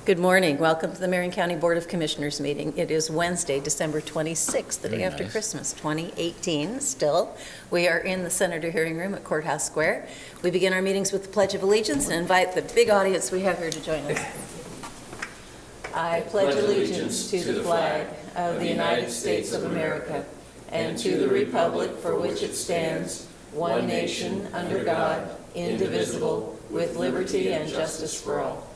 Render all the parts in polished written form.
Good morning. Welcome to the Marion County Board of Commissioners meeting. It is Wednesday, December 26th, the day after nice. Christmas, 2018 still. We are in the Senator Hearing Room at Courthouse Square. We begin our meetings with the Pledge of Allegiance and invite the big audience we have here to join us. I pledge allegiance to the flag of the United States of America and to the republic for which it stands, one nation, under God, indivisible, with liberty and justice for all.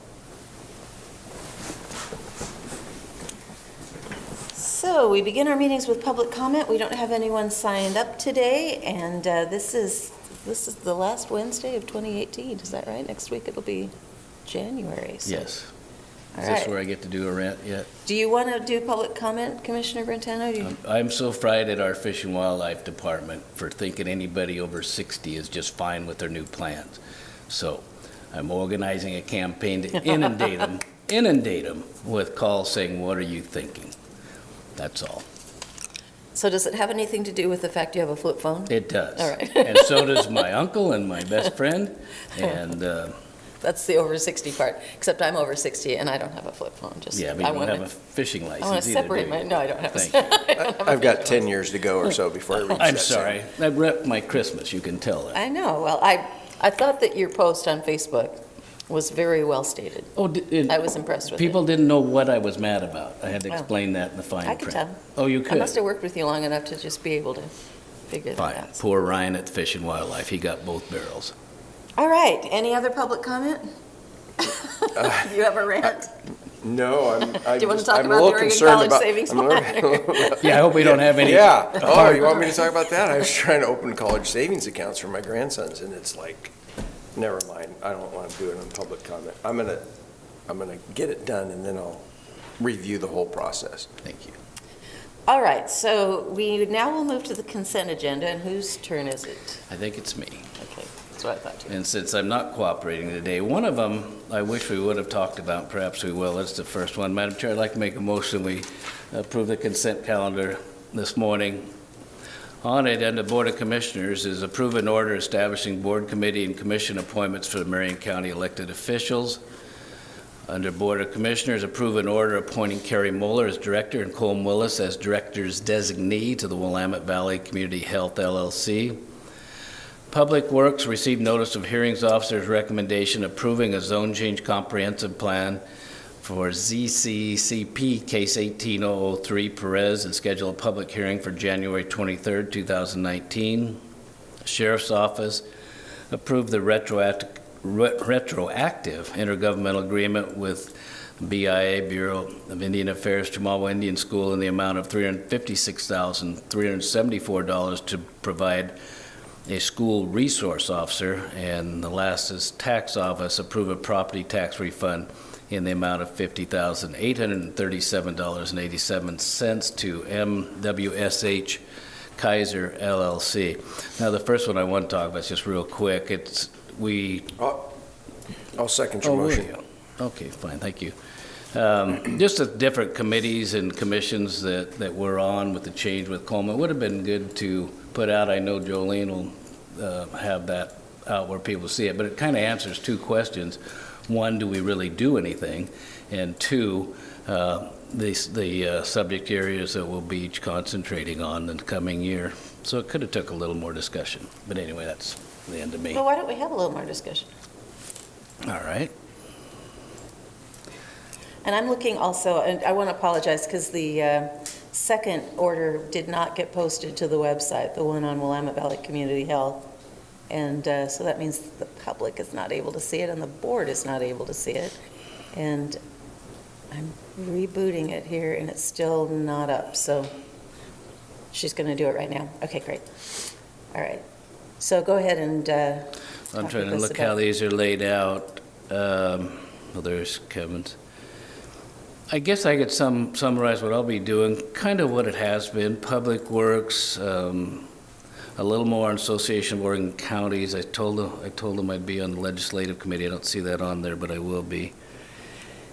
So we begin our meetings with public comment. We don't have anyone signed up today, and this is the last Wednesday of 2018. Is that right? Next week it'll be January. So. Yes. All Is right. this where I get to do a rant yet? Do you want to do public comment, Commissioner Brentano? I'm so fried at our Fish and Wildlife Department for thinking anybody over 60 is just fine with their new plans. So I'm organizing a campaign to inundate them with calls saying, "What are you thinking?" That's all. So does it have anything to do with the fact you have a flip phone? It does. All right. And so does my uncle and my best friend. And That's the over 60 part, except I'm over 60 and I don't have a flip phone. yeah, but you don't have a fishing license I want to either, separate do my, you? no, I don't have Thank a I've got 10 years to go or so before I reach that. I'm sorry. I ripped my Christmas, you can tell that. I know. Well, I thought that your post on Facebook was very well stated. Oh, I was impressed with people didn't know what I was mad about. I had to Oh. explain that in the fine I print. could tell. Oh, you it. I could? must have worked with you long enough to just be able to figure Fine. that out. Poor Ryan at Fish and Wildlife. He got both barrels. All right. Any other public comment? Do you have a rant? No, Do you want to talk I'm a about the little Oregon concerned College about. Savings I'm a little- Plan? Yeah, I hope we don't have any. Yeah. Oh, you want me to talk about that? I was trying to open college savings accounts for my grandsons, and it's like, never mind. I don't want to do it on public comment. I'm gonna get it done, and then I'll review the whole process. Thank you. All right. So we now will move to the consent agenda. And whose turn is it? I think it's me. Okay. That's what I thought too. And since I'm not cooperating today, one of them I wish we would have talked about, perhaps we will. That's the first one. Madam Chair, I'd like to make a motion we approve the consent calendar this morning. On it, and the Board of Commissioners is approve an order establishing board, committee, and commission appointments for the Marion County elected officials. Under Board of Commissioners, approve an order appointing Carrie Moeller as director and Colm Willis as director's designee to the Willamette Valley Community Health LLC. Public Works received notice of hearings officer's recommendation approving a zone change comprehensive plan for ZCCP case 18003 Perez and schedule a public hearing for January 23rd, 2019. Sheriff's Office approved the retroactive intergovernmental agreement with BIA, Bureau of Indian Affairs, Chemawa Indian School in the amount of $356,374 to provide a school resource officer. And the last is Tax Office approve a property tax refund in the amount of $50,837.87 to MWSH Kaiser LLC. Now, the first one I want to talk about is just real quick. I'll second your will motion. you? Okay, fine, thank you. Just the different committees and commissions that we're on with the change with Coleman, would have been good to put out. I know Jolene will have that out where people see it, but it kind of answers two questions. One, do we really do anything? And two, the subject areas that we'll be each concentrating on in the coming year. So it could have took a little more discussion, but anyway, that's the end of me. Well, why don't we have a little more discussion? All right. And I'm looking also, and I want to apologize because the second order did not get posted to the website, the one on Willamette Valley Community Health. And so that means the public is not able to see it and the board is not able to see it. And I'm rebooting it here and it's still not up. So she's going to do it right now. Okay, great. All right. So go ahead and I'm trying to look how these are laid out. Well, there's Kevin's. I guess I could summarize what I'll be doing, kind of what it has been. Public Works, a little more on Association of Oregon Counties. I told them I'd be on the Legislative Committee. I don't see that on there, but I will be.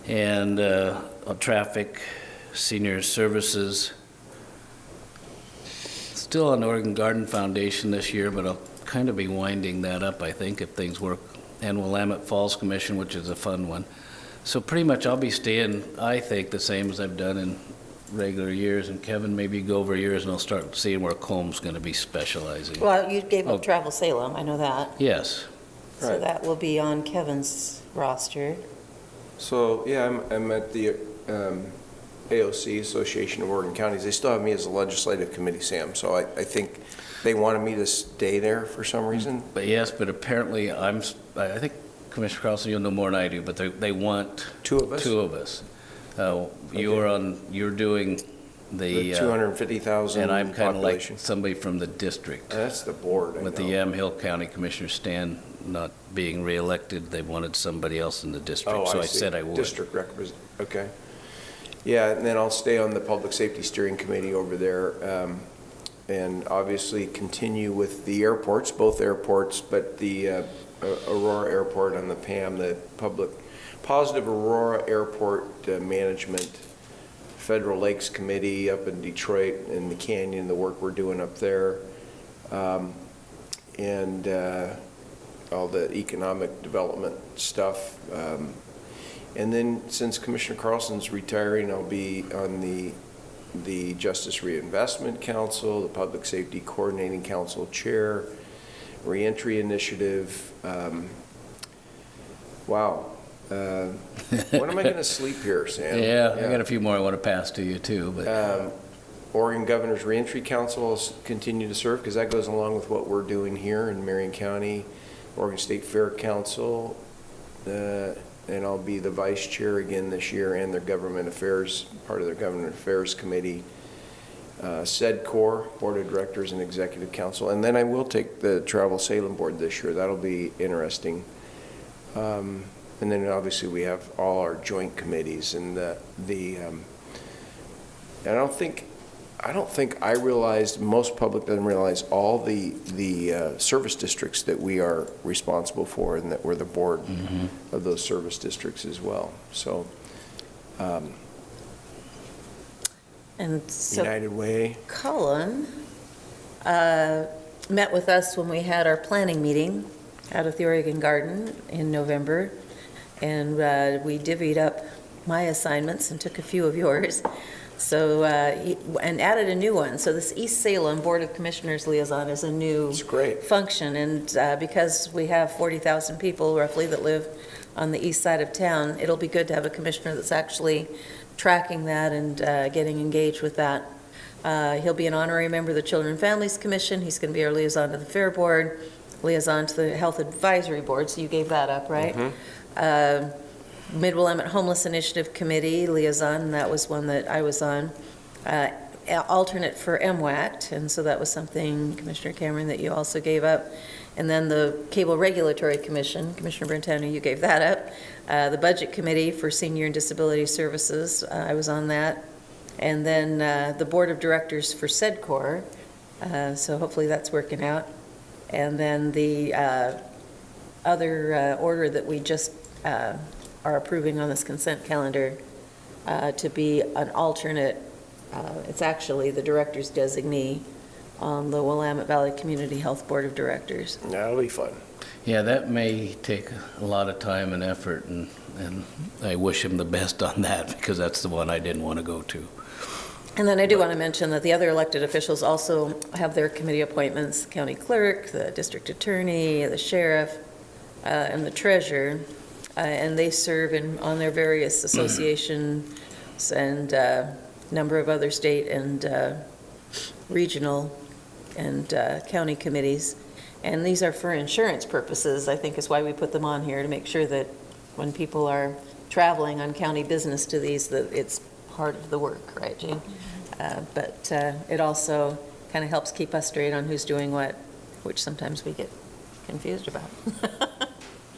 And on Traffic, Senior Services. Still on Oregon Garden Foundation this year, but I'll kind of be winding that up, I think, if things work. And Willamette Falls Commission, which is a fun one. So pretty much I'll be staying, I think, the same as I've done in regular years, and Kevin, maybe go over yours and I'll start seeing where Combs going to be specializing. Well, you gave Oh. up Travel Salem, I know that. Yes. So Right. that will be on Kevin's roster. So, yeah, I'm at the AOC, Association of Oregon Counties. They still have me as a legislative committee, Sam, so I think they wanted me to stay there for some reason. But yes, but apparently I think Commissioner Carlson, you'll know more than I do, but they want Two of us? two of us. You're doing The the, 250,000 and I'm kind of like population. somebody from the district. That's the board, I With the know. Yamhill County Commissioner Stan not being reelected, they wanted somebody else in the district, Oh, so I see. said I would. District representative, okay. Yeah, and then I'll stay on the Public Safety Steering Committee over there, and obviously continue with the airports, both airports, but the Aurora Airport on the PAM, the Positive Aurora Airport Management Federal Lakes Committee up in Detroit, in the canyon, the work we're doing up there, and all the economic development stuff. And then since Commissioner Carlson's retiring, I'll be on the Justice Reinvestment Council, the Public Safety Coordinating Council Chair, Reentry Initiative. Wow. When am I going to sleep here, Sam? Yeah, I got a few more I want to pass to you too, but Oregon Governor's Reentry Council will continue to serve because that goes along with what we're doing here in Marion County. Oregon State Fair Council, and I'll be the vice chair again this year, and their government affairs, part of their government affairs committee. SEDCOR, Board of Directors and Executive Council, and then I will take the Travel Salem Board this year. That'll be interesting. And then obviously we have all our joint committees, and I don't think I realized, most public doesn't realize all the service districts that we are responsible for, and that we're the board of those service districts as well. So, And so United Way. Cullen met with us when we had our planning meeting out at the Oregon Garden in November, and we divvied up my assignments and took a few of yours. So, and added a new one. So this East Salem Board of Commissioners Liaison is a new It's great. function, and because we have 40,000 people roughly that live on the east side of town, it'll be good to have a commissioner that's actually tracking that and getting engaged with that. He'll be an honorary member of the Children and Families Commission. He's going to be our liaison to the Fair Board, liaison to the Health Advisory Board, so you gave that up, right? Mid-Willamette Homeless Initiative Committee liaison, and that was one that I was on. Alternate for MWACT, and so that was something, Commissioner Cameron, that you also gave up. And then the Cable Regulatory Commission, Commissioner Brentano, you gave that up. The Budget Committee for Senior and Disability Services, I was on that. And then the Board of Directors for SEDCOR, so hopefully that's working out. And then the other order that we just are approving on this consent calendar to be an alternate, it's actually the director's designee on the Willamette Valley Community Health Board of Directors. That'll be fun. yeah, that may take a lot of time and effort, and I wish him the best on that, because that's the one I didn't want to go to. And then I do want to mention that the other elected officials also have their committee appointments, the county clerk, the district attorney, the sheriff, and the treasurer, and they serve on their various associations and number of other state and regional and county committees. And these are for insurance purposes, I think is why we put them on here, to make sure that when people are traveling on county business to these, that it's part of the work, right, Jean? But it also kind of helps keep us straight on who's doing what, which sometimes we get confused about.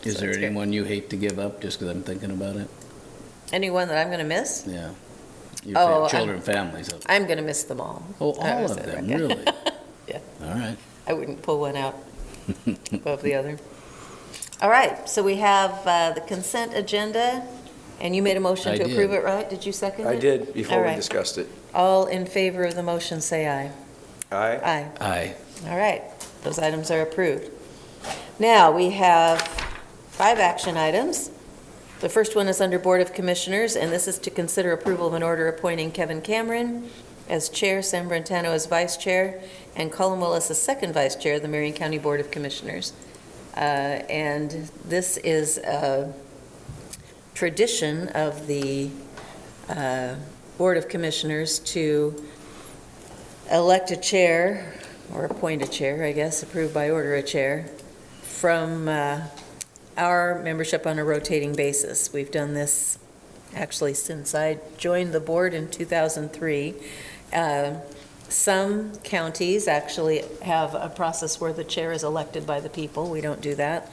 Is So there it's good. anyone you hate to give up, just because I'm thinking about it? Anyone that I'm going to miss? Yeah. Oh, Children and families. I'm going to miss them all. Oh, I all was of there, them, okay. really? Yeah. All right. I wouldn't pull one out above the other. All right, so we have the consent agenda, and you made a motion I to approve did. it, right? Did you second it? I did, before All we right. discussed it. All in favor of the motion, say aye. Aye? Aye. Aye. All right, those items are approved. Now, we have 5 action items. The first one is under Board of Commissioners, and this is to consider approval of an order appointing Kevin Cameron as chair, Sam Brentano as vice chair, and Colin Willis as second vice chair of the Marion County Board of Commissioners. And this is a tradition of the Board of Commissioners to elect a chair, or appoint a chair, I guess, approved by order a chair, from our membership on a rotating basis. We've done this actually since I joined the board in 2003. Some counties actually have a process where the chair is elected by the people. We don't do that.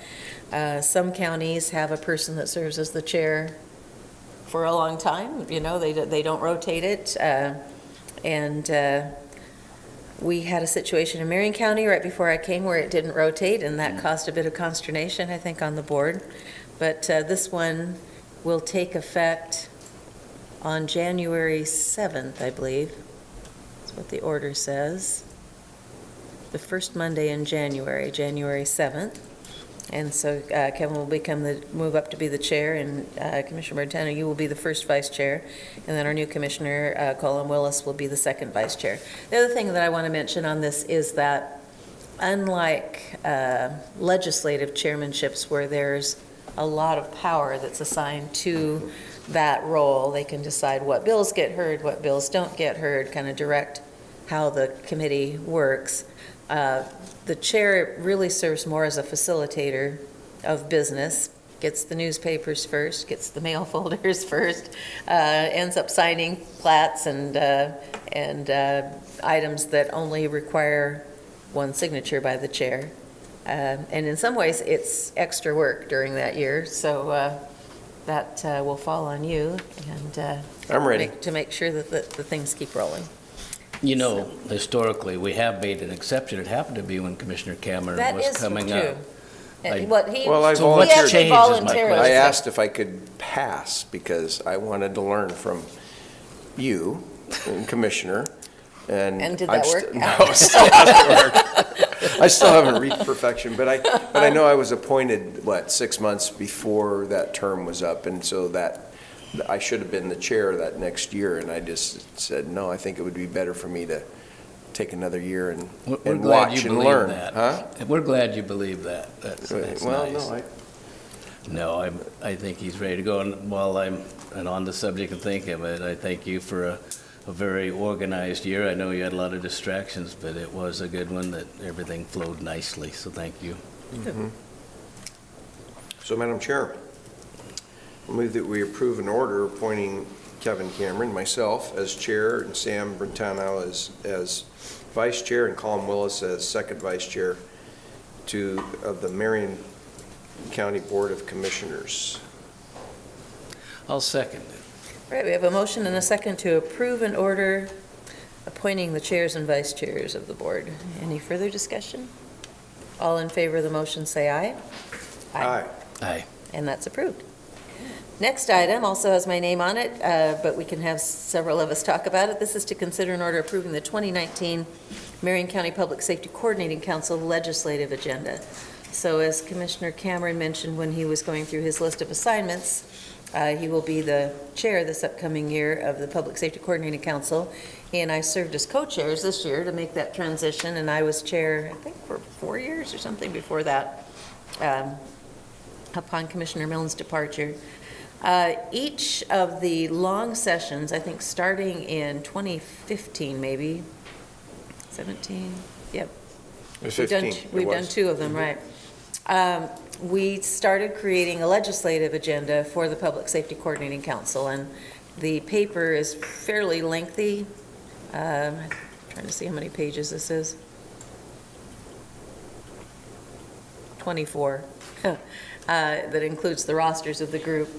Some counties have a person that serves as the chair for a long time. You know, they don't rotate it. We had a situation in Marion County right before I came where it didn't rotate, and that caused a bit of consternation, I think, on the board. But this one will take effect on January 7th, I believe. That's what the order says. The first Monday in January, January 7th. And so Kevin will move up to be the chair, and Commissioner Martino, you will be the first vice chair, and then our new commissioner, Colin Willis, will be the second vice chair. The other thing that I want to mention on this is that unlike legislative chairmanships where there's a lot of power that's assigned to that role, they can decide what bills get heard, what bills don't get heard, kind of direct how the committee works. The chair really serves more as a facilitator of business, gets the newspapers first, gets the mail folders first, ends up signing plats and items that only require one signature by the chair. And in some ways, it's extra work during that year, so that will fall on you, and I'm ready. to make sure that the things keep rolling. You know, historically, we have made an exception. It happened to be when Commissioner Cameron That was is coming true. up. And Well, I So what he actually changed is my voluntarily question. I said- asked if I could pass because I wanted to learn from you, and Commissioner, and. And did that work? No, it still hasn't worked. I still haven't reached perfection, but I know I was appointed, 6 months before that term was up, and so that, I should have been the chair that next year, and I just said, no, I think it would be better for me to take another year and We're glad watch you and believe learn. that. Huh? We're glad you believe that. That's Well, nice. No, I think he's ready to go. And while I'm on the subject of thinking of it, I thank you for a very organized year. I know you had a lot of distractions, but it was a good one that everything flowed nicely, so thank you. Mhm. So, Madam Chair, I move that we approve an order appointing Kevin Cameron, myself as chair, and Sam Brentano as vice chair, and Colin Willis as second vice chair of the Marion County Board of Commissioners. I'll second it. Right, we have a motion and a second to approve an order appointing the chairs and vice chairs of the board. Any further discussion? All in favor of the motion, say aye. Aye. Aye. And that's approved. Next item also has my name on it, but we can have several of us talk about it. This is to consider an order approving the 2019 Marion County Public Safety Coordinating Council legislative agenda. So as Commissioner Cameron mentioned when he was going through his list of assignments, he will be the chair this upcoming year of the Public Safety Coordinating Council. He and I served as co-chairs this year to make that transition, and I was chair, I think, for 4 years or something before that, upon Commissioner Milne's departure. Each of the long sessions, I think starting in 2015 maybe, 17, yep. We've done 2 of them, right. We started creating a legislative agenda for the Public Safety Coordinating Council, and the paper is fairly lengthy. I'm trying to see how many pages this is. 24. That includes the rosters of the group.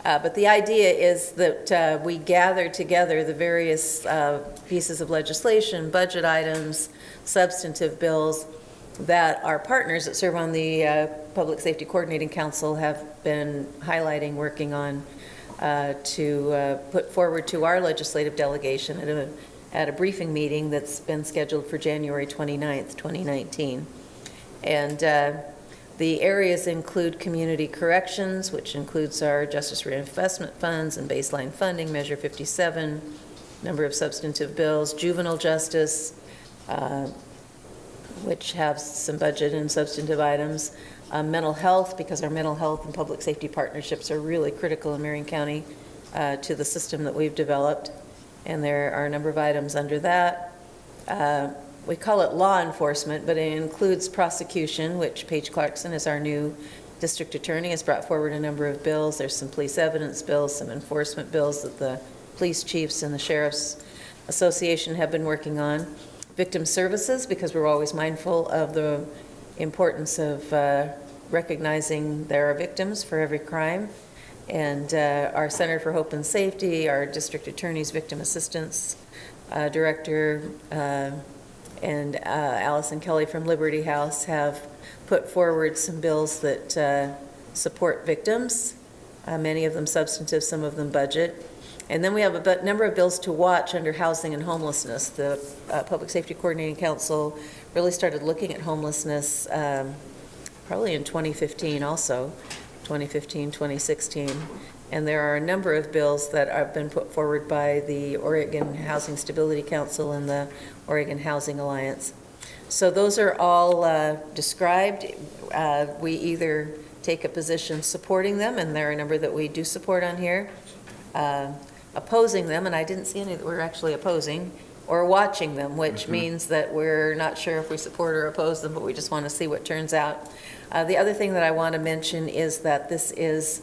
But the idea is that we gather together the various pieces of legislation, budget items, substantive bills that our partners that serve on the Public Safety Coordinating Council have been highlighting, working on to put forward to our legislative delegation at a briefing meeting that's been scheduled for January 29th, 2019. And The areas include community corrections, which includes our justice reinvestment funds and baseline funding, Measure 57, number of substantive bills, juvenile justice, which have some budget and substantive items, mental health, because our mental health and public safety partnerships are really critical in Marion County to the system that we've developed, and there are a number of items under that. We call it law enforcement, but it includes prosecution, which Paige Clarkson, as our new district attorney, has brought forward a number of bills. There's some police evidence bills, some enforcement bills that the police chiefs and the sheriff's association have been working on. Victim services, because we're always mindful of the importance of recognizing there are victims for every crime. And our Center for Hope and Safety, our district attorney's victim assistance director, and Allison Kelly from Liberty House have put forward some bills that support victims, many of them substantive, some of them budget. And then we have a number of bills to watch under housing and homelessness. The Public Safety Coordinating Council really started looking at homelessness probably in 2015 also, 2015, 2016. And there are a number of bills that have been put forward by the Oregon Housing Stability Council and the Oregon Housing Alliance. So those are all described. We either take a position supporting them, and there are a number that we do support on here, opposing them, and I didn't see any that we're actually opposing, or watching them, which means that we're not sure if we support or oppose them, but we just want to see what turns out. The other thing that I want to mention is that this is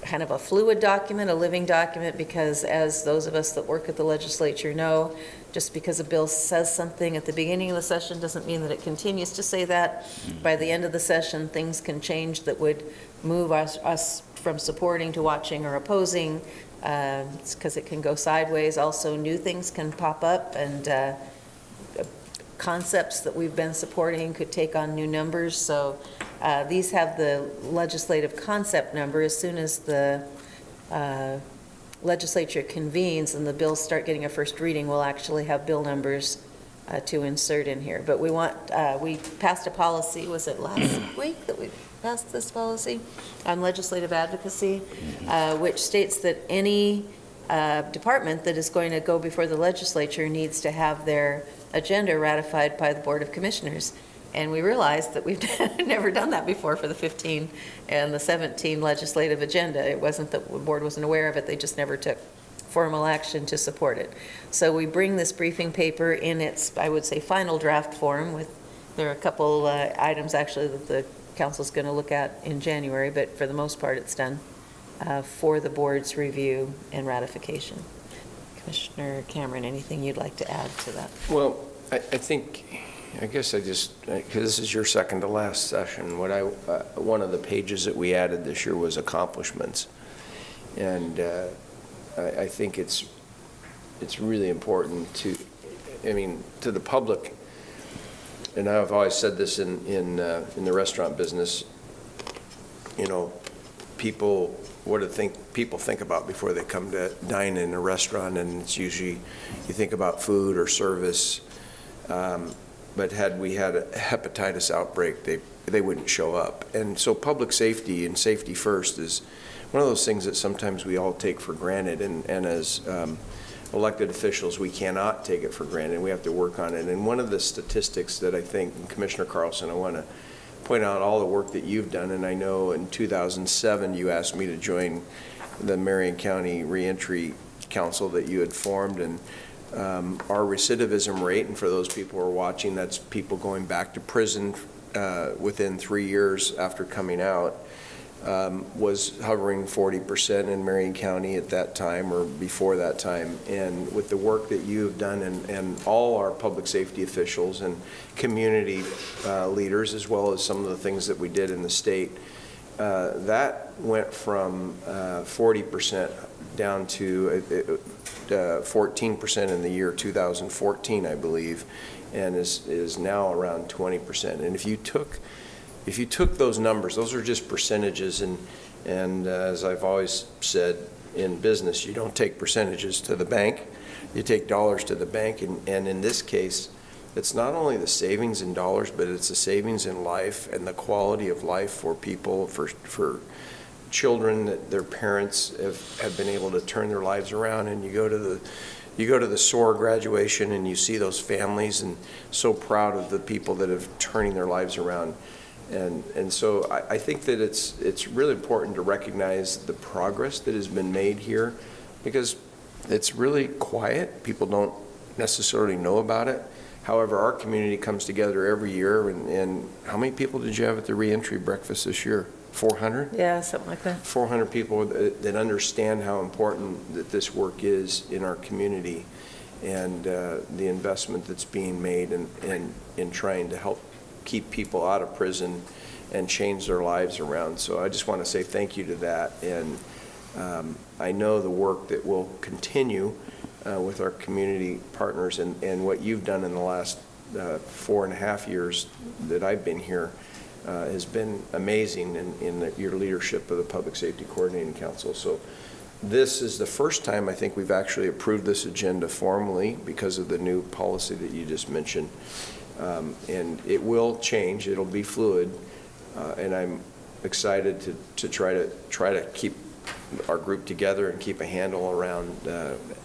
kind of a fluid document, a living document, because as those of us that work at the legislature know, just because a bill says something at the beginning of the session doesn't mean that it continues to say that. By the end of the session, things can change that would move us from supporting to watching or opposing, because it can go sideways. Also, new things can pop up, and concepts that we've been supporting could take on new numbers. So these have the legislative concept number. As soon as the legislature convenes and the bills start getting a first reading, we'll actually have bill numbers to insert in here. But we passed a policy, was it last week that we passed this policy on legislative advocacy, which states that any department that is going to go before the legislature needs to have their agenda ratified by the Board of Commissioners. And we realized that we've never done that before for the 15 and the 17 legislative agenda. It wasn't that the board wasn't aware of it, they just never took formal action to support it. So we bring this briefing paper in its, I would say, final draft form. There are a couple items actually that the council's going to look at in January, but for the most part it's done for the board's review and ratification. Commissioner Cameron, anything you'd like to add to that? Well, I guess because this is your second to last session, one of the pages that we added this year was accomplishments. And I think it's really important to the public, and I've always said this in the restaurant business, what do people think about before they come to dine in a restaurant, and it's usually you think about food or service. But had we had a hepatitis outbreak, they wouldn't show up. And so public safety and safety first is one of those things that sometimes we all take for granted. And as elected officials, we cannot take it for granted. We have to work on it. And one of the statistics that I think, Commissioner Carlson, I want to point out all the work that you've done. And I know in 2007, you asked me to join the Marion County Reentry Council that you had formed. And our recidivism rate, and for those people who are watching, that's people going back to prison within 3 years after coming out, was hovering 40% in Marion County at that time or before that time. And with the work that you have done and all our public safety officials and community leaders, as well as some of the things that we did in the state, that went from 40% down to 14% in the year 2014, I believe, and is now around 20%. And if you took those numbers, those are just percentages, and as I've always said in business, you don't take percentages to the bank, you take dollars to the bank, and in this case, it's not only the savings in dollars, but it's the savings in life and the quality of life for people, for children that their parents have been able to turn their lives around. And you go to the SOAR graduation and you see those families and so proud of the people that have turning their lives around. And so I think that it's really important to recognize the progress that has been made here, because it's really quiet. People don't necessarily know about it. However, our community comes together every year, and how many people did you have at the reentry breakfast this year? 400? Yeah, something like that. 400 people that understand how important that this work is in our community, and the investment that's being made in trying to help keep people out of prison and change their lives around. So I just want to say thank you to that, and I know the work that will continue with our community partners, and what you've done in the last 4.5 years that I've been here has been amazing in your leadership of the Public Safety Coordinating Council. So this is the first time I think we've actually approved this agenda formally because of the new policy that you just mentioned. And it will change, it'll be fluid, and I'm excited to try to keep our group together and keep a handle around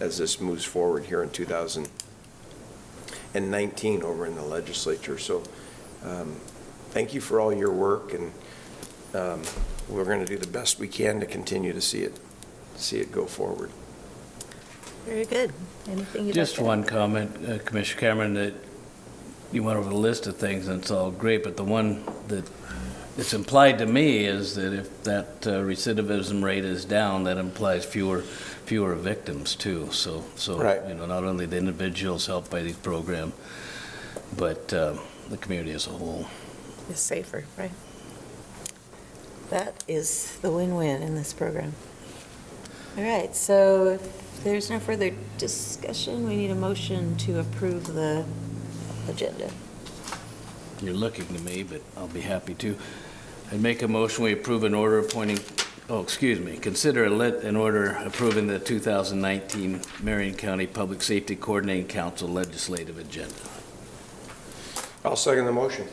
as this moves forward here in 2019 over in the legislature. So thank you for all your work, and we're going to do the best we can to continue to see it go forward. Very good. Anything you'd Just like to one comment, Commissioner Cameron, that you went over the list of things, and it's all great, but the one that it's implied to me is that if that recidivism rate is down, that implies fewer victims too. So Right. Not only the individuals helped by these programs, but the community as a whole. is safer, right? That is the win-win in this program. All right, so if there's no further discussion, we need a motion to approve the agenda. You're looking to me, but I'll be happy to. I'd make a motion, we approve an order consider an order approving the 2019 Marion County Public Safety Coordinating Council legislative agenda. I'll second the motion.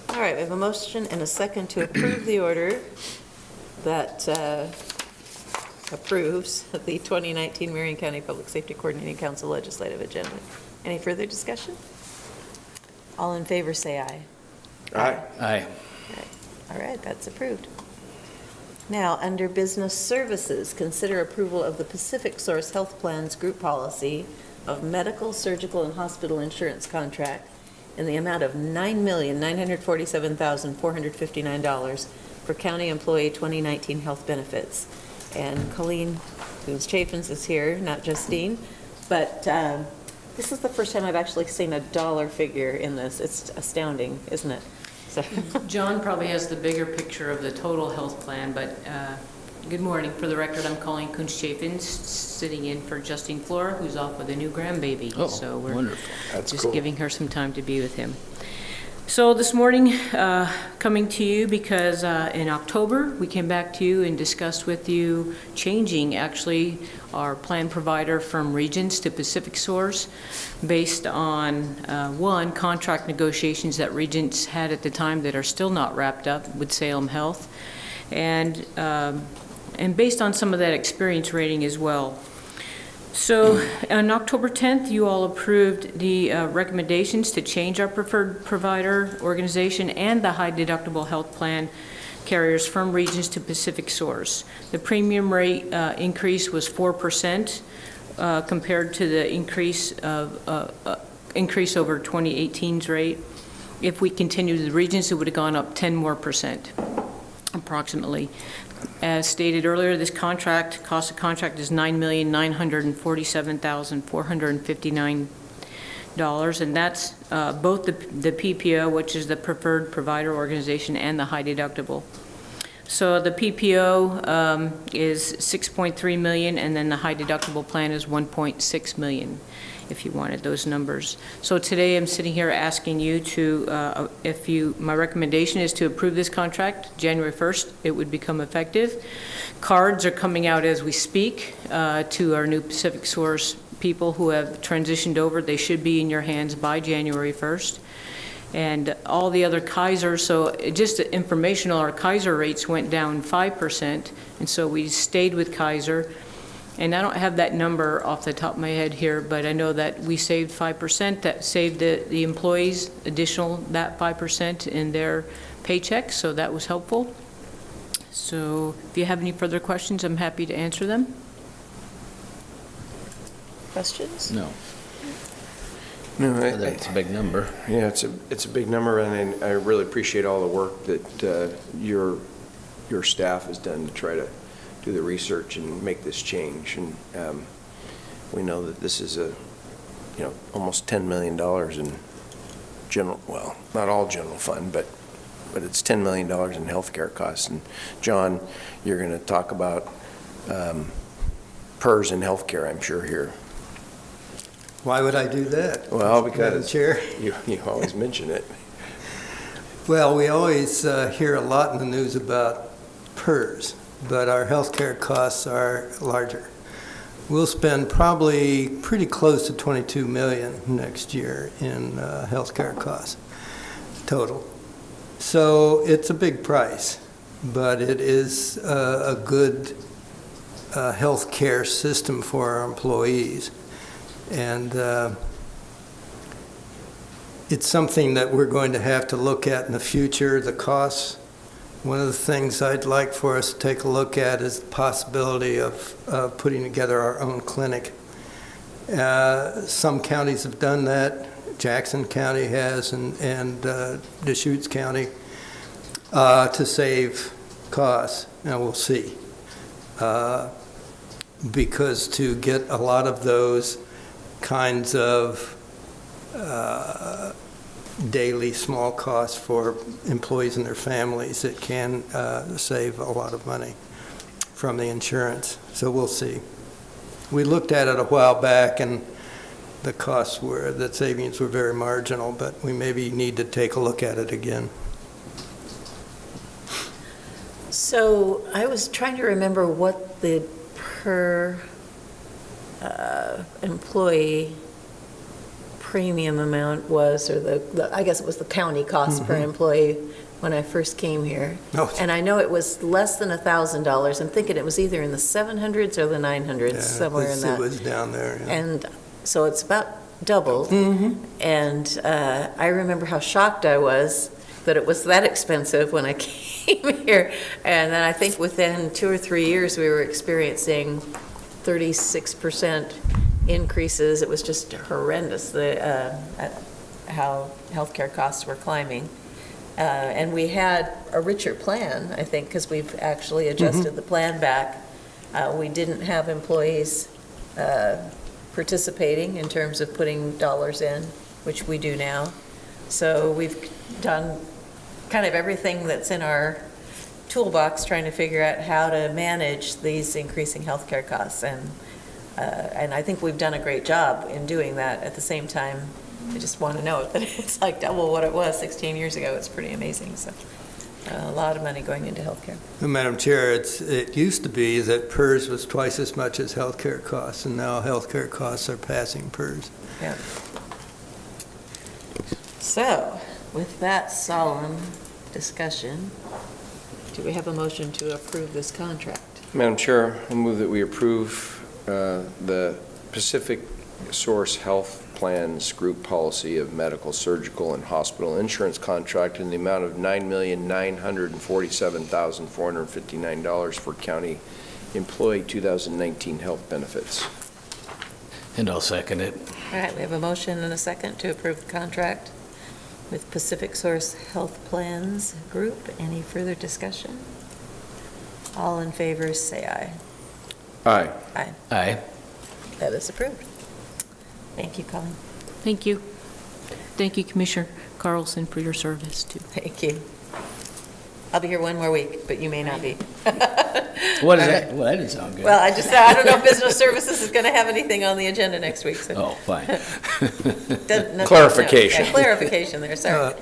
All right, we have a motion and a second to approve the order that approves the 2019 Marion County Public Safety Coordinating Council legislative agenda. Any further discussion? All in favor, say aye. Aye. Aye. All right, that's approved. Now, under business services, consider approval of the Pacific Source Health Plan's group policy of medical, surgical, and hospital insurance contract in the amount of $9,947,459 for county employee 2019 health benefits. And Colleen Coons-Chaffins is here, not Justine, but this is the first time I've actually seen a dollar figure in this. It's astounding, isn't it? So. John probably has the bigger picture of the total health plan, but good morning. For the record, I'm Colleen Coons-Chaffins, sitting in for Justine Flora, who's off with a new grandbaby. Oh, so we're wonderful. That's just cool. giving her some time to be with him. So this morning, coming to you because in October, we came back to you and discussed with you changing actually our plan provider from Regents to Pacific Source based on one, contract negotiations that Regents had at the time that are still not wrapped up with Salem Health, and based on some of that experience rating as well. So on October 10th, you all approved the recommendations to change our preferred provider organization and the high deductible health plan carriers from Regents to Pacific Source. The premium rate increase was 4% compared to the increase over 2018's rate. If we continued the Regents, it would have gone up 10% more, approximately. As stated earlier, this cost of contract is $9,947,459, and that's both the PPO, which is the preferred provider organization, and the high deductible. So the PPO is $6.3 million, and then the high deductible plan is $1.6 million, if you wanted those numbers. So today I'm sitting here asking you to, my recommendation is to approve this contract. January 1st, it would become effective. Cards are coming out as we speak to our new Pacific Source people who have transitioned over. They should be in your hands by January 1st. And all the other Kaiser, so just informational, our Kaiser rates went down 5%, and so we stayed with Kaiser. And I don't have that number off the top of my head here, but I know that we saved 5%. That saved the employees additional, that 5% in their paycheck, so that was helpful. So if you have any further questions, I'm happy to answer them. Questions? No, No, I think it's a big number. Yeah, it's a big number, and I really appreciate all the work that your staff has done to try to do the research and make this change. And we know that this is almost $10 million in general, well, not all general fund, but it's $10 million in healthcare costs. And John, you're going to talk about PERS in healthcare, I'm sure, here. Why would I do that? Well, Madam because Chair? you always mention it. Well, we always hear a lot in the news about PERS, but our healthcare costs are larger. We'll spend probably pretty close to $22 million next year in healthcare costs total. So it's a big price, but it is a good healthcare system for our employees. And it's something that we're going to have to look at in the future, the costs. One of the things I'd like for us to take a look at is the possibility of putting together our own clinic. Some counties have done that. Jackson County has, and Deschutes County, to save costs. Now, we'll see. Because to get a lot of those kinds of daily small costs for employees and their families, it can save a lot of money from the insurance. So we'll see. We looked at it a while back, and the costs were, the savings were very marginal, but we maybe need to take a look at it again. So I was trying to remember what the per employee premium amount was, or the I guess it was the county cost per employee when I first came here. Oh. And I know it was less than $1,000. I'm thinking it was either in the 700s or the 900s, Yeah, somewhere in that. It was down there. Yeah. And so it's about doubled. And I remember how shocked I was that it was that expensive when I came here. And then I think within 2 or 3 years, we were experiencing 36% increases. It was just horrendous, how healthcare costs were climbing. And we had a richer plan, I think, because we've actually adjusted the plan back. We didn't have employees participating in terms of putting dollars in, which we do now. So we've done kind of everything that's in our toolbox, trying to figure out how to manage these increasing healthcare costs. And I think we've done a great job in doing that. At the same time, I just want to note that it's like double what it was 16 years ago. It's pretty amazing. So a lot of money going into healthcare. Well, Madam Chair, it used to be that PERS was twice as much as healthcare costs, and now healthcare costs are passing PERS. Yeah. So, with that solemn discussion, do we have a motion to approve this contract? Madam Chair, I move that we approve the Pacific Source Health Plans Group Policy of Medical, Surgical, and Hospital Insurance Contract in the amount of $9,947,459 for county employee 2019 health benefits. And I'll second it. All right, we have a motion and a second to approve the contract with Pacific Source Health Plans Group. Any further discussion? All in favor, say aye. Aye. Aye. Aye. That is approved. Thank you, Colleen. Thank you. Thank you, Commissioner Carlson, for your service, too. Thank you. I'll be here one more week, but you may not be. What is that? Well, that didn't sound good. Well, I don't know if Business Services is going to have anything on the agenda next week, so. Oh, fine. Clarification. Yeah, clarification there, sorry.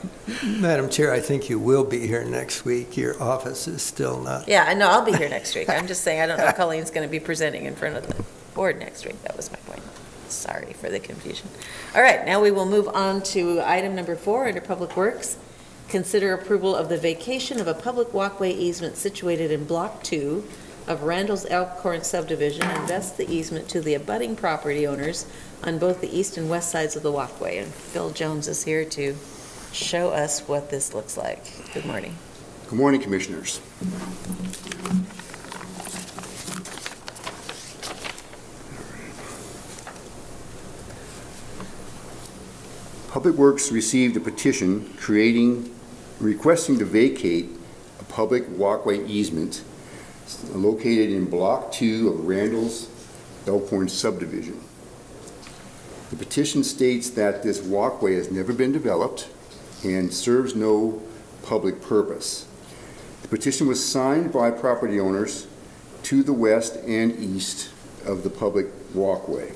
Madam Chair, I think you will be here next week. Your office is still not. Yeah, I know, I'll be here next week. I'm just saying, I don't know if Colleen's going to be presenting in front of the board next week. That was my point. Sorry for the confusion. All right, now we will move on to item number 4 under Public Works. Consider approval of the vacation of a public walkway easement situated in Block 2 of Randall's Elkhorn subdivision and vest the easement to the abutting property owners on both the east and west sides of the walkway. And Phil Jones is here to show us what this looks like. Good morning. Good morning, Commissioners. Public Works received a petition requesting to vacate a public walkway easement located in Block 2 of Randall's Elkhorn subdivision. The petition states that this walkway has never been developed and serves no public purpose. The petition was signed by property owners to the west and east of the public walkway.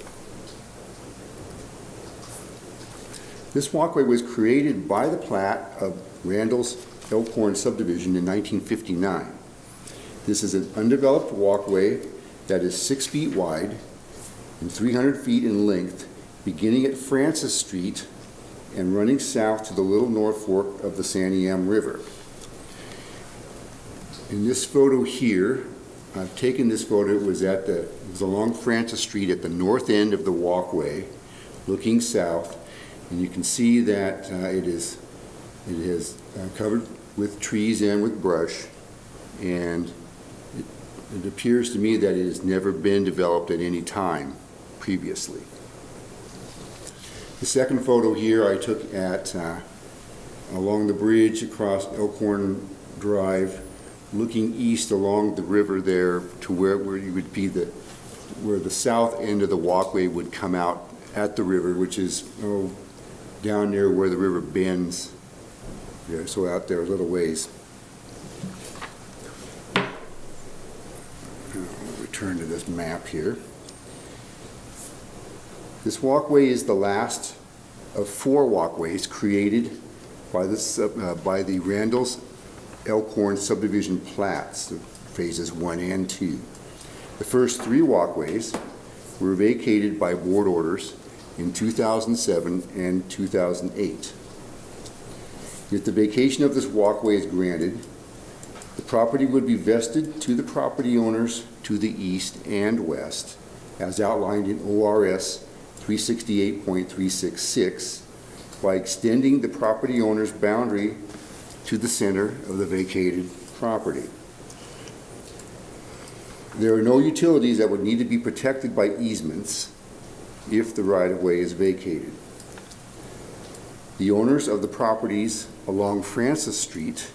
This walkway was created by the plat of Randall's Elkhorn subdivision in 1959. This is an undeveloped walkway that is 6 feet wide and 300 feet in length, beginning at Francis Street and running south to the Little North Fork of the Santiam River. In this photo here, I've taken this photo, it was along Francis Street at the north end of the walkway, looking south, and you can see that it is covered with trees and with brush, and it appears to me that it has never been developed at any time previously. The second photo here I took at along the bridge across Elkhorn Drive, looking east along the river there to where you would be where the south end of the walkway would come out at the river, which is down near where the river bends. Yeah, so out there a little ways. I'll return to this map here. This walkway is the last of 4 walkways created by the Randall's Elkhorn subdivision plats, phases 1 and 2. The first 3 walkways were vacated by board orders in 2007 and 2008. If the vacation of this walkway is granted, the property would be vested to the property owners to the east and west, as outlined in ORS 368.366, by extending the property owner's boundary to the center of the vacated property. There are no utilities that would need to be protected by easements if the right-of-way is vacated. The owners of the properties along Francis Street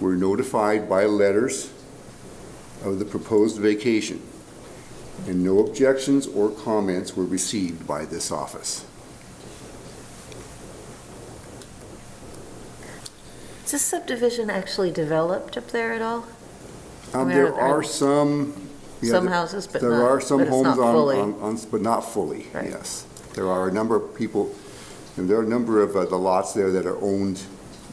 were notified by letters of the proposed vacation, and no objections or comments were received by this office. Is this subdivision actually developed up there at all? There are some Some houses, but there not- are some but it's homes not fully. but not fully. Right. Yes, there are a number of people, and there are a number of the lots there that are owned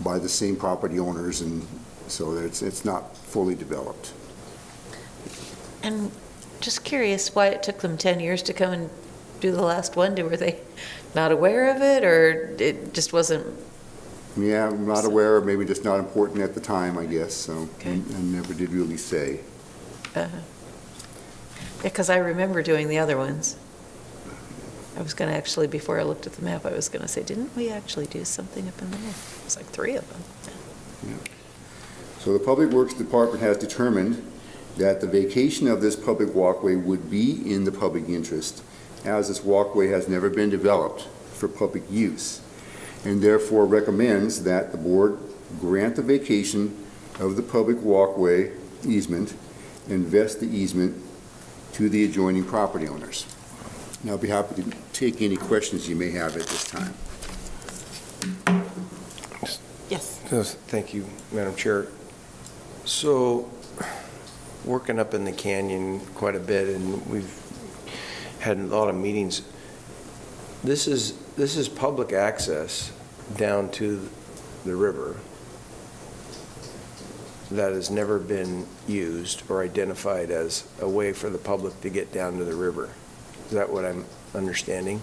by the same property owners, and so it's not fully developed. And just curious why it took them 10 years to come and do the last one. Were they not aware of it, or it just wasn't? Yeah, I'm not aware, or maybe just not important at the time, I guess. So Okay. and never did really say. Because I remember doing the other ones. I was going to actually, before I looked at the map, I was going to say, didn't we actually do something up in there? It was like 3 of them. So the Public Works Department has determined that the vacation of this public walkway would be in the public interest, as this walkway has never been developed for public use, and therefore recommends that the board grant the vacation of the public walkway easement and vest the easement to the adjoining property owners. And I'll be happy to take any questions you may have at this time. Yes. Yes, thank you, Madam Chair. So, working up in the canyon quite a bit, and we've had a lot of meetings. This is public access down to the river that has never been used or identified as a way for the public to get down to the river. Is that what I'm understanding.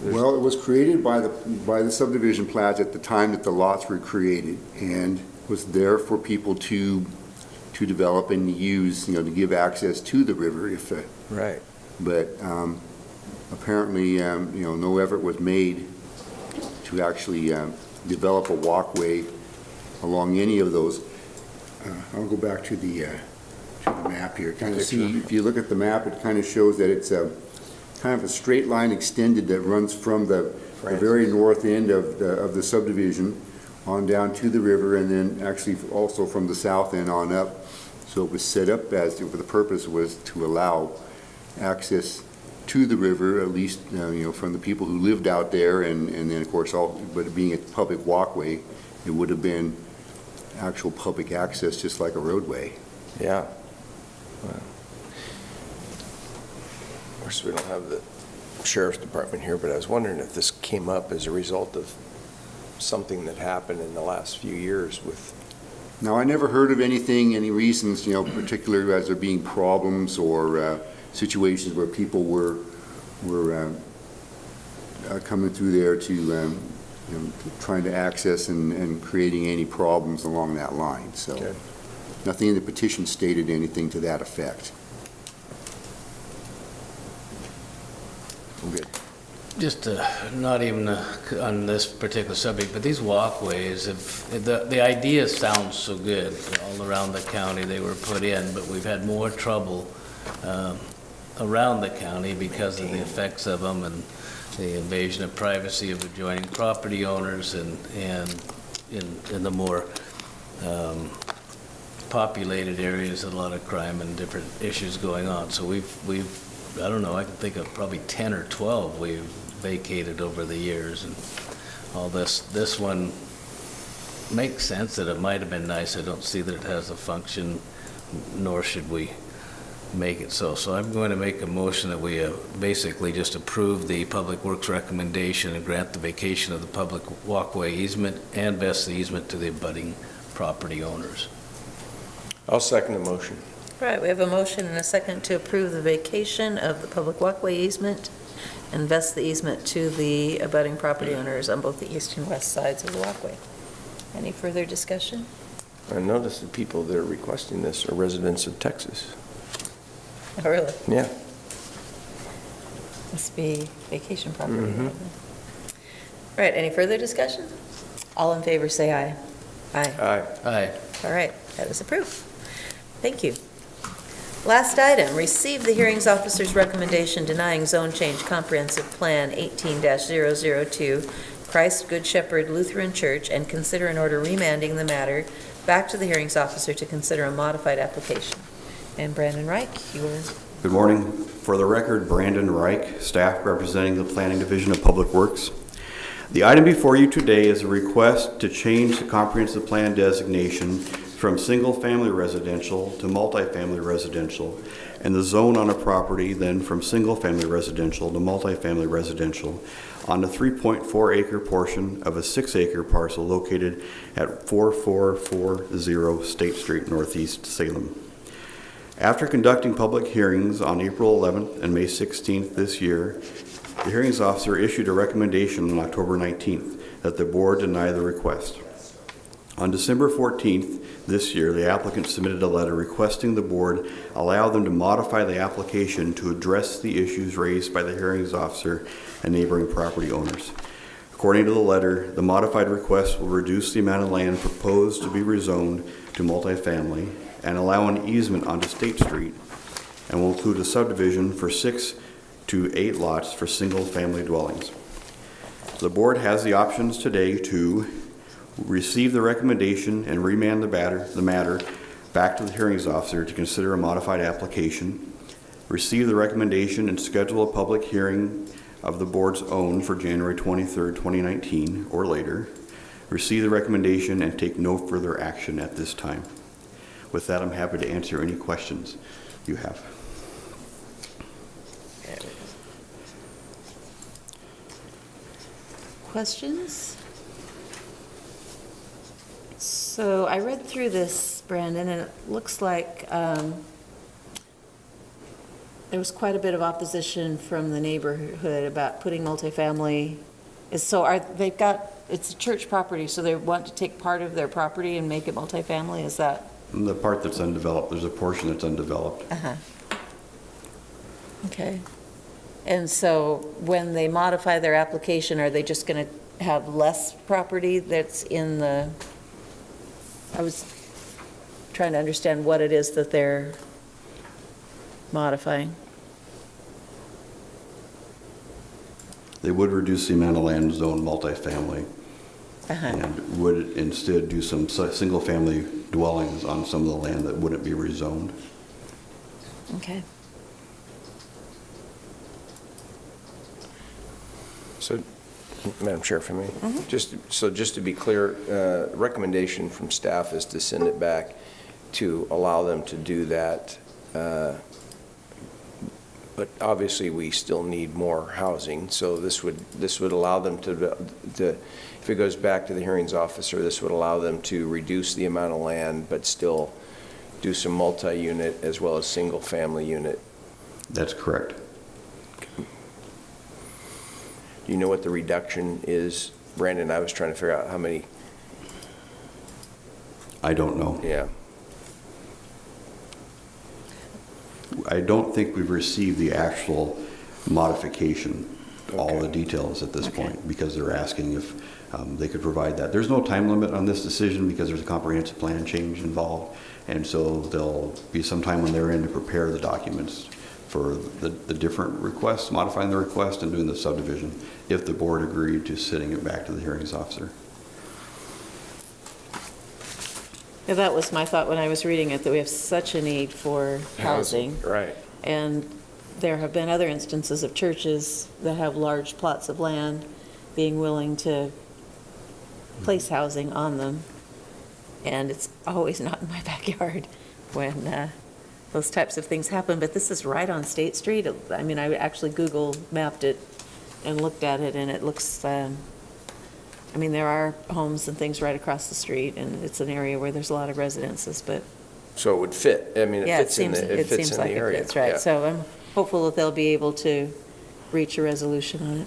Well, it was created by the subdivision plats at the time that the lots were created, and was there for people to develop and use, to give access to the river if, Right. but apparently, no effort was made to actually develop a walkway along any of those. I'll go back to the map here. Kind of see, if you look at the map, it kind of shows that it's kind of a straight line extended that runs from the very north end of the subdivision on down to the river, and then actually also from the south end on up. So it was set up as, the purpose was to allow access to the river, at least, from the people who lived out there, and then, of course, but it being a public walkway, it would have been actual public access, just like a roadway. Yeah. Wow. Of course, we don't have the sheriff's department here, but I was wondering if this came up as a result of something that happened in the last few years with. Now, I never heard of any reasons, particularly as there being problems or situations where people were coming through there to, trying to access and creating any problems along that line. So Okay. nothing in the petition stated anything to that effect. Good. Just not even on this particular subject, but these walkways, the idea sounds so good. All around the county they were put in, but we've had more trouble around the county because of the effects of them and the invasion of privacy of adjoining property owners, and in the more populated areas, a lot of crime and different issues going on. So we've I don't know, I can think of probably 10 or 12 we've vacated over the years, and all this one makes sense that it might have been nice. I don't see that it has a function, nor should we make it so. So I'm going to make a motion that we basically just approve the Public Works recommendation and grant the vacation of the public walkway easement and vest the easement to the abutting property owners. I'll second the motion. Right, we have a motion and a second to approve the vacation of the public walkway easement and vest the easement to the abutting property owners on both the east and west sides of the walkway. Any further discussion? I noticed the people that are requesting this are residents of Texas. Oh, really? Yeah. Must be vacation property. Right, any further discussion? All in favor, say aye. Aye. Aye. Aye. All right, that is approved. Thank you. Last item, receive the hearings officer's recommendation denying zone change comprehensive plan 18-002 Christ Good Shepherd Lutheran Church, and consider an order remanding the matter back to the hearings officer to consider a modified application. And Brandon Reich, you are. Good morning. For the record, Brandon Reich, staff representing the Planning Division of Public Works. The item before you today is a request to change the comprehensive plan designation from single-family residential to multifamily residential, and the zone on a property then from single-family residential to multifamily residential on a 3.4-acre portion of a 6-acre parcel located at 4440 State Street, Northeast Salem. After conducting public hearings on April 11th and May 16th this year, the hearings officer issued a recommendation on October 19th that the board deny the request. On December 14th this year, the applicant submitted a letter requesting the board allow them to modify the application to address the issues raised by the hearings officer and neighboring property owners. According to the letter, the modified request will reduce the amount of land proposed to be rezoned to multifamily and allow an easement onto State Street, and will include a subdivision for 6 to 8 lots for single-family dwellings. The board has the options today to receive the recommendation and remand the matter back to the hearings officer to consider a modified application, receive the recommendation and schedule a public hearing of the board's own for January 23rd, 2019 or later, receive the recommendation and take no further action at this time. With that, I'm happy to answer any questions you have. Questions? So I read through this, Brandon, and it looks like There was quite a bit of opposition from the neighborhood about putting multifamily. They've got, it's a church property, so they want to take part of their property and make it multifamily, is that? The part that's undeveloped, there's a portion that's undeveloped. Uh-huh. Okay. And so when they modify their application, are they just going to have less property that's in the, I was trying to understand what it is that they're modifying. They would reduce the amount of land zone multifamily Uh-huh. and would instead do some single-family dwellings on some of the land that wouldn't be rezoned. Okay. So, Madam Chair, for me, just to be clear, recommendation from staff is to send it back to allow them to do that. But obviously, we still need more housing, so this would allow them to, if it goes back to the hearings officer, this would allow them to reduce the amount of land, but still do some multi-unit as well as single-family unit. That's correct. Do you know what the reduction is? Brandon, I was trying to figure out how many, I don't know. yeah. I don't think we've received the actual modification, all the details at this Okay. point, because they're asking if they could provide that. There's no time limit on this decision because there's a comprehensive plan change involved, and so there'll be some time when they're in to prepare the documents for the different requests, modifying the request and doing the subdivision, if the board agreed to sending it back to the hearings officer. Yeah, that was my thought when I was reading it, that we have such a need for housing. Right. And there have been other instances of churches that have large plots of land being willing to place housing on them. And it's always not in my backyard when those types of things happen. But this is right on State Street. I mean, I actually Google mapped it and looked at it, and it looks, I mean, there are homes and things right across the street, and it's an area where there's a lot of residences, but So it would fit, I mean, it yeah, fits in the, it fits in the area. It seems like it fits, right. Yeah. So I'm hopeful that they'll be able to reach a resolution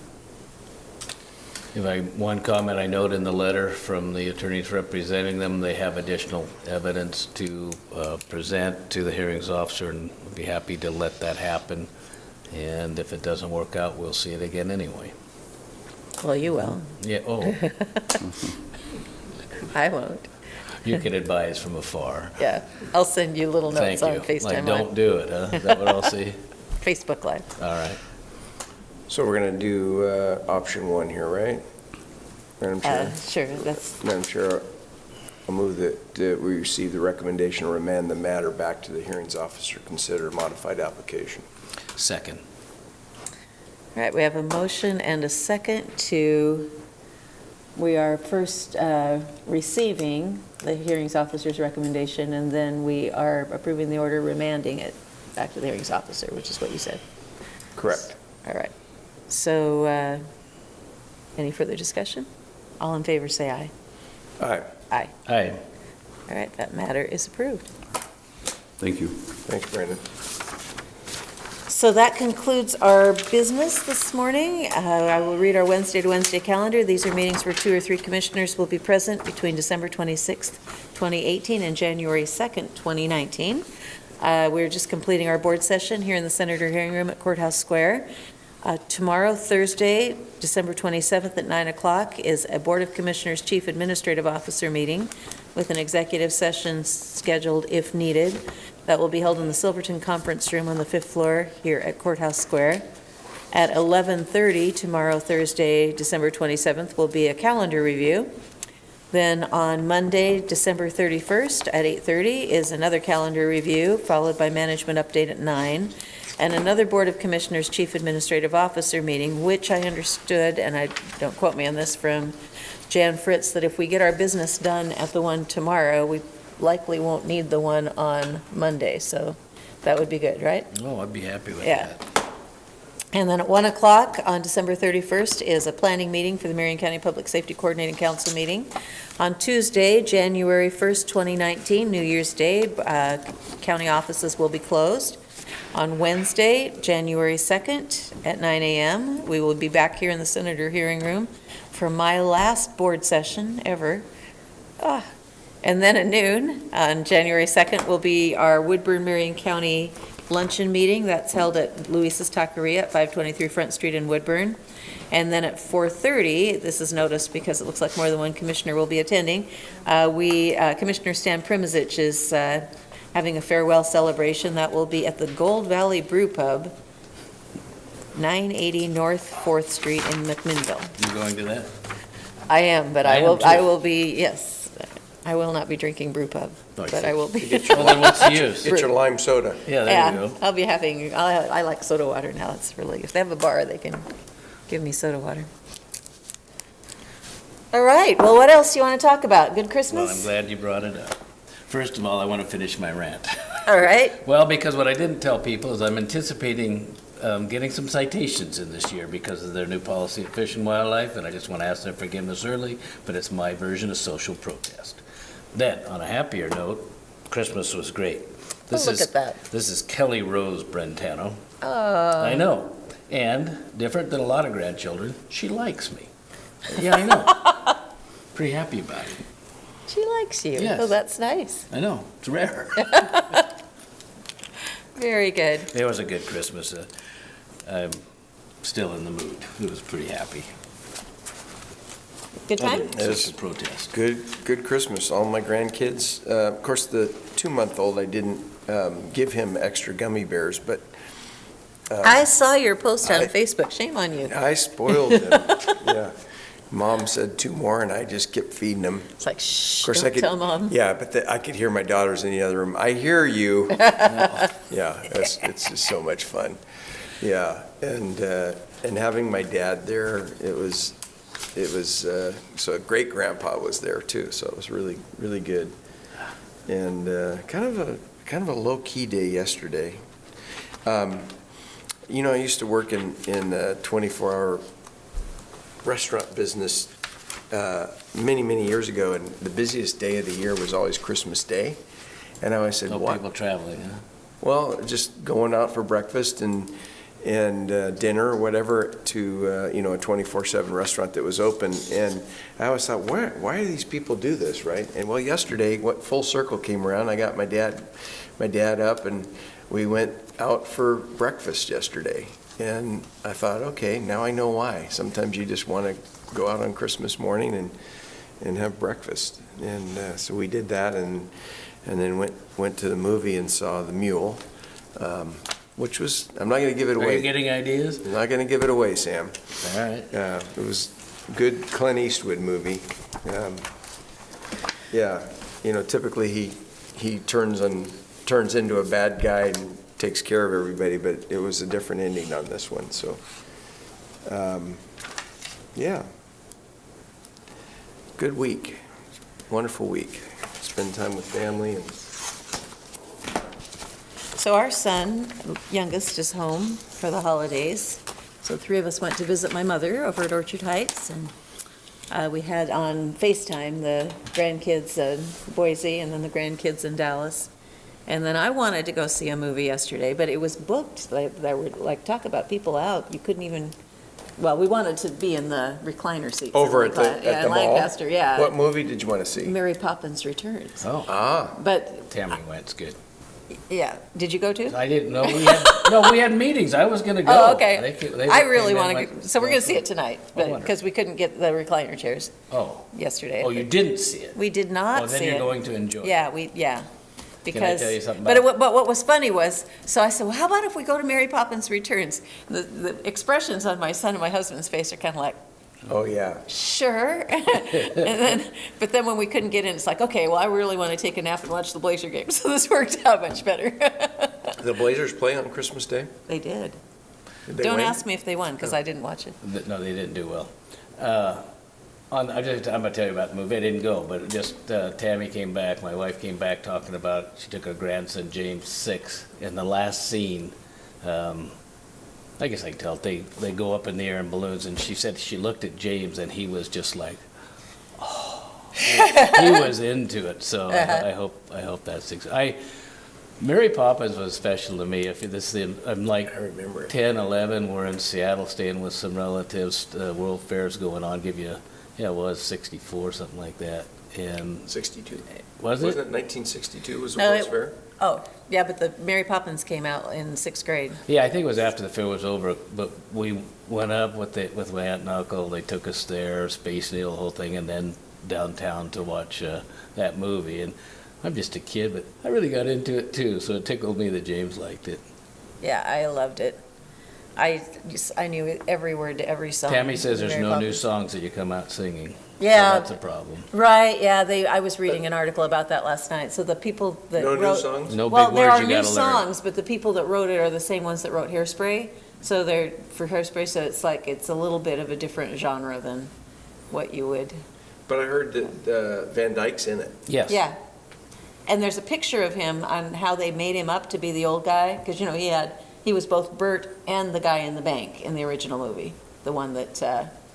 on it. One comment I note in the letter from the attorneys representing them, they have additional evidence to present to the hearings officer, and we'd be happy to let that happen. And if it doesn't work out, we'll see it again anyway. Well, you will. Yeah, oh, I won't. you can advise from afar. Yeah, I'll send you little Thank notes on you. FaceTime Like, Live, don't do it, huh? Is that what I'll see? Facebook Live. All right. So we're going to do option one here, right? Madam Chair? Sure, that's, Madam Chair, I'll move that we receive the recommendation to remand the matter back to the hearings officer, consider a modified application. Second. all right, we have a motion and a second we are first receiving the hearings officer's recommendation, and then we are approving the order remanding it back to the hearings officer, which is what you said. Correct. All right. So, any further discussion? All in favor, say aye. Aye. Aye. Aye. All right, that matter is approved. Thank you. Thanks, Brandon. So that concludes our business this morning. I will read our Wednesday to Wednesday calendar. These are meetings where 2 or 3 commissioners will be present between December 26th, 2018 and January 2nd, 2019. We're just completing our board session here in the Senator Hearing Room at Courthouse Square. Tomorrow, Thursday, December 27th at 9 o'clock, is a Board of Commissioners Chief Administrative Officer meeting with an executive session scheduled if needed. That will be held in the Silverton Conference Room on the 5th floor here at Courthouse Square. At 11:30 tomorrow, Thursday, December 27th, will be a calendar review. Then on Monday, December 31st at 8:30 is another calendar review, followed by management update at 9. And another Board of Commissioners Chief Administrative Officer meeting, which I understood, and I don't quote me on this, from Jan Fritz, that if we get our business done at the one tomorrow, we likely won't need the one on Monday, so that would be good, right? Oh, I'd be happy with Yeah. that. And then at 1 o'clock on December 31st is a planning meeting for the Marion County Public Safety Coordinating Council meeting. On Tuesday, January 1st, 2019, New Year's Day, county offices will be closed. On Wednesday, January 2nd at 9 a.m., we will be back here in the Senator Hearing Room for my last board session ever. And then at noon, on January 2nd, will be our Woodburn-Marion County luncheon meeting. That's held at Luis's Taqueria at 523 Front Street in Woodburn. And then at 4:30, this is noticed because it looks like more than one commissioner will be attending, Commissioner Stan Primizich is having a farewell celebration. That will be at the Gold Valley Brew Pub, 980 North 4th Street in McMinnville. You going to that? I am, but I am too. I will be, yes, I will not be drinking brew pub, Oh, but I will be. Well, then what's the use? Get your lime soda. Yeah, there you go. I'll be having, I like soda water now. It's really, if they have a bar, they can give me soda water. All right, well, what else do you want to talk about? Good Well, I'm Christmas? glad you brought it up. First of all, I want to finish my rant. All right, Well, because what I didn't tell people is I'm anticipating getting some citations in this year because of their new policy at Fish and Wildlife, and I just want to ask their forgiveness early, but it's my version of social protest. Then, on a happier note, Christmas was great. look at that. This is Kelly Rose Brentano. Oh, I know. And, different than a lot of grandchildren, she likes me. Yeah, I know. Pretty happy about it. she likes you. Yes. Oh, that's nice. I know, it's rare. Very good. It was a good Christmas. I'm still in the mood. It was pretty happy. Good time? Social protest. Good Christmas. All my grandkids, of course, the 2-month-old, I didn't give him extra gummy bears, but I saw your post on I- Facebook. Shame on you. I spoiled them. Yeah. Mom said 2 more, and I just kept feeding them. It's like, shh, Of course, I don't could. tell Mom. Yeah, but I could hear my daughters in the other room. I hear you. Yeah, it's just so much fun. Yeah, and having my dad there, it was so great grandpa was there too, so it was really, really good. And kind of a low key day yesterday. I used to work in a 24-hour restaurant business many years ago, and the busiest day of the year was always Christmas Day. And I always said, No "What?" people traveling, huh? Well, just going out for breakfast and dinner or whatever to a 24/7 restaurant that was open. And I always thought, why do these people do this, right? And well, yesterday, full circle came around. I got my dad up, and we went out for breakfast yesterday. And I thought, okay, now I know why. Sometimes you just want to go out on Christmas morning and have breakfast. And so we did that, and then went to the movie and saw The Mule, which was, I'm not going to give it Are away. you getting ideas? I'm not going to give it away, Sam. All right. It was a good Clint Eastwood movie. Typically he turns into a bad guy and takes care of everybody, but it was a different ending on this one. So, good week, wonderful week. Spend time with family and. So our son, youngest, is home for the holidays. So 3 of us went to visit my mother over at Orchard Heights, and we had on FaceTime the grandkids in Boise and then the grandkids in Dallas. And then I wanted to go see a movie yesterday, but it was booked. They were like, talk about people out. You couldn't even, well, we wanted to be in the recliner seats. Over in at the in mall? Lancaster, yeah. What movie did you want to see? Mary Poppins Returns. Oh, But, Tammy went's good. yeah, did you go too? I didn't know we had meetings. I was going to go. Oh, okay. They I really came in want like- to, so we're going to see it tonight, Oh, but, wonderful. because we couldn't get the recliner chairs Oh, yesterday. oh, you didn't see it? We did Oh, not then see you're it. going to enjoy it. Yeah. Because, tell you something but about- but what was funny was, so I said, well, how about if we go to Mary Poppins Returns? The expressions on my son and my husband's face are kind of like, Oh, yeah. sure. But then when we couldn't get in, it's like, okay, well, I really want to take a nap and watch the Blazer game, so this worked out much better. The Blazers play on Christmas Day? They did. Did they Don't win? ask me if they won, because I didn't watch it. No, they didn't do well. I'm going to tell you about the movie. I didn't go, but Tammy came back, my wife came back talking about, she took her grandson, James, 6, in the last scene. I guess I can tell, they go up in the air in balloons, and she said she looked at James, and he was just like, oh, he was into it, so I hope that's, Mary Poppins was special to me. If this is, I'm like I remember it. 10, 11, we're in Seattle staying with some relatives, World Fair's going on, give you, yeah, it was 64, something like that. And 62. was it? Wasn't it 1962 was the No, World's it- Fair? Oh, yeah, but the Mary Poppins came out in sixth grade. Yeah, I think it was after the fair was over, but we went up with my aunt and uncle. They took us there, Space Needle, the whole thing, and then downtown to watch that movie. And I'm just a kid, but I really got into it too, so it tickled me that James liked it. Yeah, I loved it. I knew every word to every song. Tammy says there's Mary no new Poppins. songs that you come out singing. So Yeah. that's a problem. Right, yeah, I was reading an article about that last night. So the people that No wrote. new songs? No Well, big there words are you new gotta learn. songs, but the people that wrote it are the same ones that wrote Hairspray. So they're for Hairspray, so it's like, it's a little bit of a different genre than what you would. But I heard that Van Dyke's in it. Yes. Yeah. And there's a picture of him on how they made him up to be the old guy, because, you know, he was both Bert and the guy in the bank in the original movie, the one that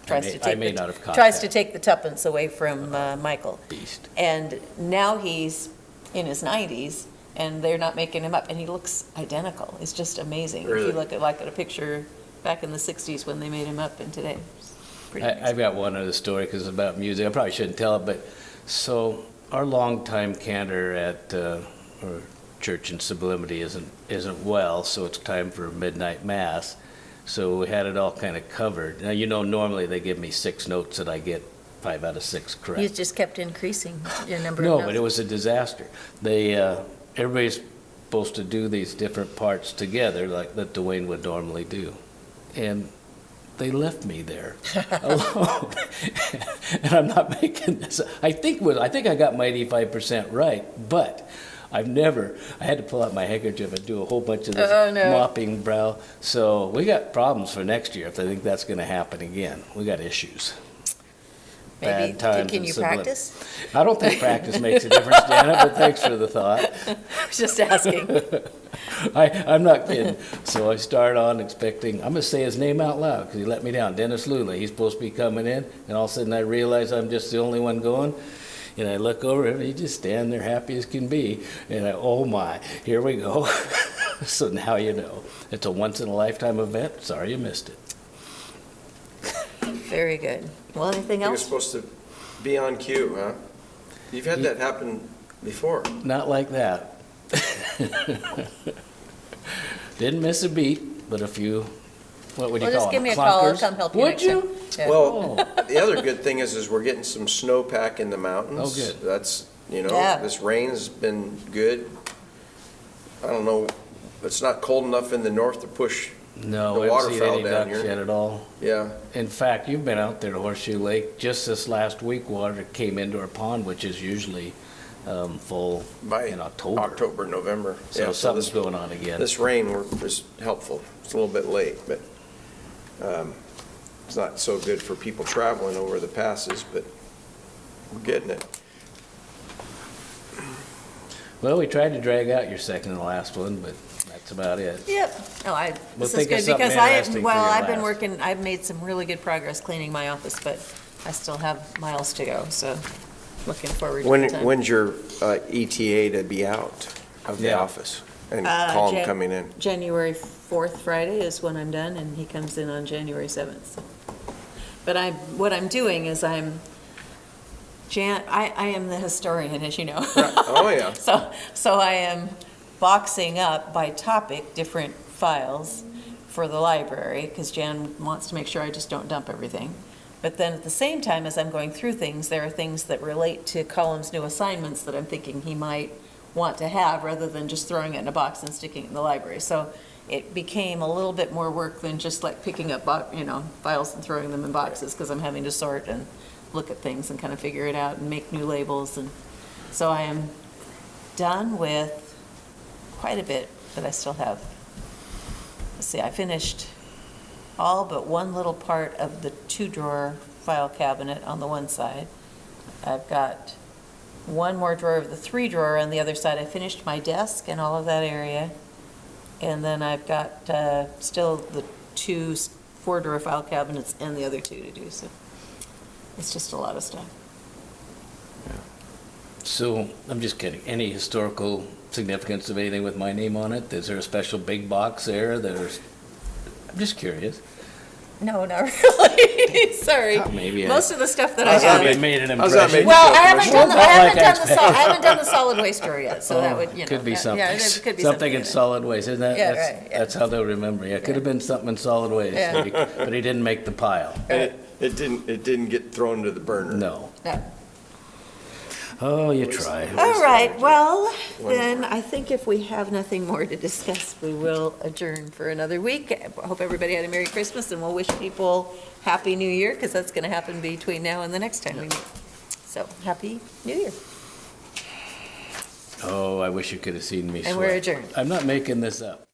tries to take. I may not have caught Tries to that. take the tuppence away from Michael. Beast. And now he's in his 90s, and they're not making him up, and he looks identical. It's just amazing. If Really? you look at a picture back in the 60s when they made him up, and today. It's pretty I've amazing. got one other story because it's about music. I probably shouldn't tell it, but so our longtime cantor at our church in Sublimity isn't well, so it's time for midnight mass. So we had it all kind of covered. Now, you know, normally they give me 6 notes that I get 5 out of 6 correct. You just kept increasing your number of No, notes. but it was a disaster. They, everybody's supposed to do these different parts together, like that Dwayne would normally do. And they left me there alone. And I'm not making this, I think I got my 85% right, but I had to pull out my handkerchief and do a whole bunch of this Oh, no. mopping brow. So we got problems for next year if I think that's gonna happen again. We got issues. Maybe, Bad times can and you sublim- practice? I don't think practice makes a difference, Janet, but thanks for the thought. I was just asking. I'm not kidding. So I start on expecting, I'm gonna say his name out loud, because he let me down, Dennis Lula. He's supposed to be coming in, and all of a sudden I realize I'm just the only one going. And I look over and he just stand there happy as can be. And oh my, here we go. So now you know. It's a once in a lifetime event. Sorry you missed it. Very good. Well, anything You're else? supposed to be on cue, huh? You've had that happen before. Not like that. Didn't miss a beat, but a few, what would you Well, call just give them? me a call, I'll Clunkers? come help you Would next you? time. Yeah. Well, Oh. the other good thing is we're getting some snowpack in the mountains. Oh, good. That's, Yeah. this rain has been good. I don't know, it's not cold enough in the north to push, No, The I haven't seen waterfowl any down ducks here. yet at all. yeah. In fact, you've been out there to Horseshoe Lake. Just this last week, water came into our pond, which is usually full By in October. October, November. So Yeah, something's this, going on again. this rain is helpful. It's a little bit late, but it's not so good for people traveling over the passes, but we're getting it. Well, we tried to drag out your second and last one, but that's about it. Yep. No, We'll this is think of good something because interesting for your I've been last. working, I've made some really good progress cleaning my office, but I still have miles to go, so looking forward to the time. When's your ETA to be out of the Yeah. office and call him Jan- coming in? January 4th, Friday is when I'm done, and he comes in on January 7th. But what I'm doing is I am the historian, as you know. Oh, yeah. So I am boxing up by topic different files for the library, because Jan wants to make sure I just don't dump everything. But then at the same time, as I'm going through things, there are things that relate to Colum's new assignments that I'm thinking he might want to have, rather than just throwing it in a box and sticking it in the library. So it became a little bit more work than just like picking up, files and throwing them in boxes, because I'm having to sort and look at things and kind of figure it out and make new labels. And so I am done with quite a bit that I still have. Let's see, I finished all but one little part of the 2-drawer file cabinet on the one side. I've got one more drawer of the 3-drawer on the other side. I finished my desk and all of that area. And then I've got still the 2 4-drawer file cabinets and the other 2 to do, so it's just a lot of stuff. So, I'm just kidding. Any historical significance of anything with my name on it? Is there a special big box there? I'm just curious. No, not really. Sorry. Maybe Most of the stuff that I How's that have. make- made an how's that impression. make- Well, I haven't done, Not like I haven't done the solid waste store yet, so that would, you know. Could be that- something. Yeah, it could be Something in in it. solid waste, isn't that? Yeah, that's- right, yeah. That's how they'll remember you. It could have been something in solid waste, Yeah. but he didn't make the pile. And it didn't get thrown to the burner. No. No. Oh, you try. All right, well, then, I think if we have nothing more to discuss, we will adjourn for another week. I hope everybody had a Merry Christmas, and we'll wish people Happy New Year, because that's going to happen between now and the next time we meet. So, Happy New Year. Oh, I wish you could have seen me sweat. And we're adjourned. I'm not making this up.